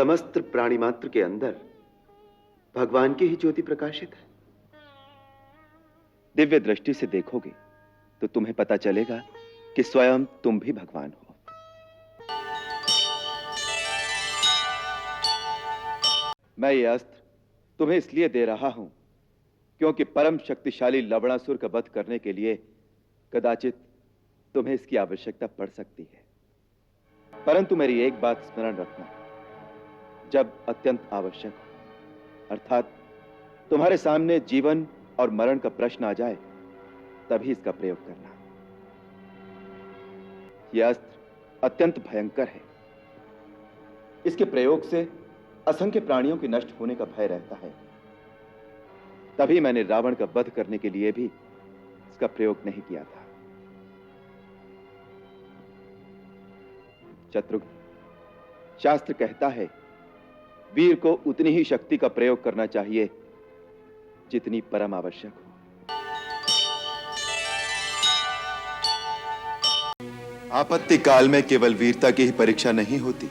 समस्त प्राणी मात्र के अंदर भगवान की ही ज्योति प्रकाशित है। दिव्य दृष्टि से देखोगे तो तुम्हें पता चलेगा कि स्वयं तुम भी भगवान हो। मैं ये अस्त्र तुम्हें इसलिए दे रहा हूं क्योंकि परम शक्तिशाली लवणासुर का वध करने के लिए कदाचित तुम्हें इसकी आवश्यकता पड़ सकती है। परंतु मेरी एक बात स्मरण रखना, जब अत्यंत आवश्यक हो, अर्थात तुम्हारे सामने जीवन और मरण का प्रश्न आ जाए, तभी इसका प्रयोग करना। यह अस्त्र अत्यंत भयंकर है। इसके प्रयोग से असंख्य प्राणियों के नष्ट होने का भय रहता है। तभी मैंने रावण का वध करने के लिए भी इसका प्रयोग नहीं किया था। शत्रुघ्न, शास्त्र कहता है वीर को उतनी ही शक्ति का प्रयोग करना चाहिए जितनी परम आवश्यक हो। आपत्ति काल में केवल वीरता की ही परीक्षा नहीं होती,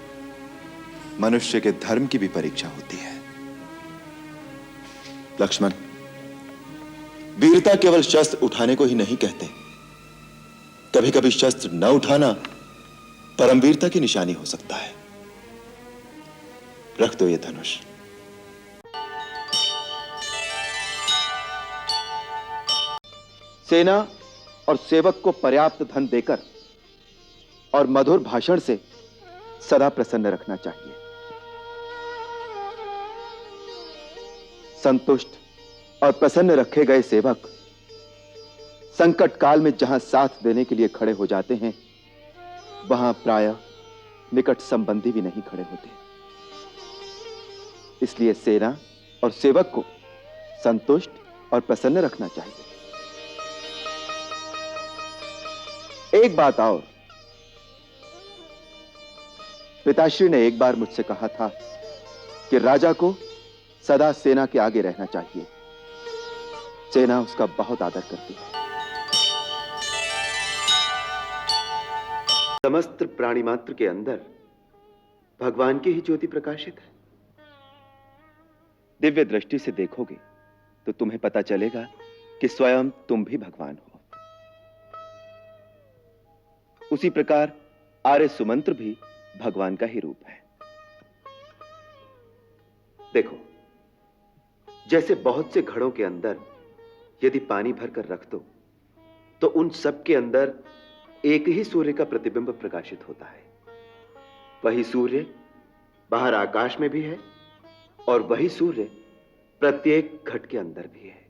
मनुष्य के धर्म की भी परीक्षा होती है। लक्ष्मण, वीरता केवल शस्त्र उठाने को ही नहीं कहते। कभी कभी शस्त्र न उठाना परमवीरता की निशानी हो सकता है। रख दो ये धनुष। सेना और सेवक को पर्याप्त धन देकर और मधुर भाषण से सदा प्रसन्न रखना चाहिए। संतुष्ट और प्रसन्न रखे गए सेवक संकट काल में जहां साथ देने के लिए खड़े हो जाते हैं, वहां प्रायः निकट संबंधी भी नहीं खड़े होते। इसलिए सेना और सेवक को संतुष्ट और प्रसन्न रखना चाहिए। एक बात और, पिताश्री ने एक बार मुझसे कहा था कि राजा को सदा सेना के आगे रहना चाहिए। सेना उसका बहुत आदर करती है। समस्त प्राणी मात्र के अंदर भगवान की ही ज्योति प्रकाशित है। दिव्य दृष्टि से देखोगे तो तुम्हें पता चलेगा कि स्वयं तुम भी भगवान हो। उसी प्रकार आर्य सुमंत्र भी भगवान का ही रूप है। देखो, जैसे बहुत से घड़ों के अंदर यदि पानी भरकर रख दो तो उन सब के अंदर एक ही सूर्य का प्रतिबिंब प्रकाशित होता है। वही सूर्य बाहर आकाश में भी है और वही सूर्य प्रत्येक घट के अंदर भी है।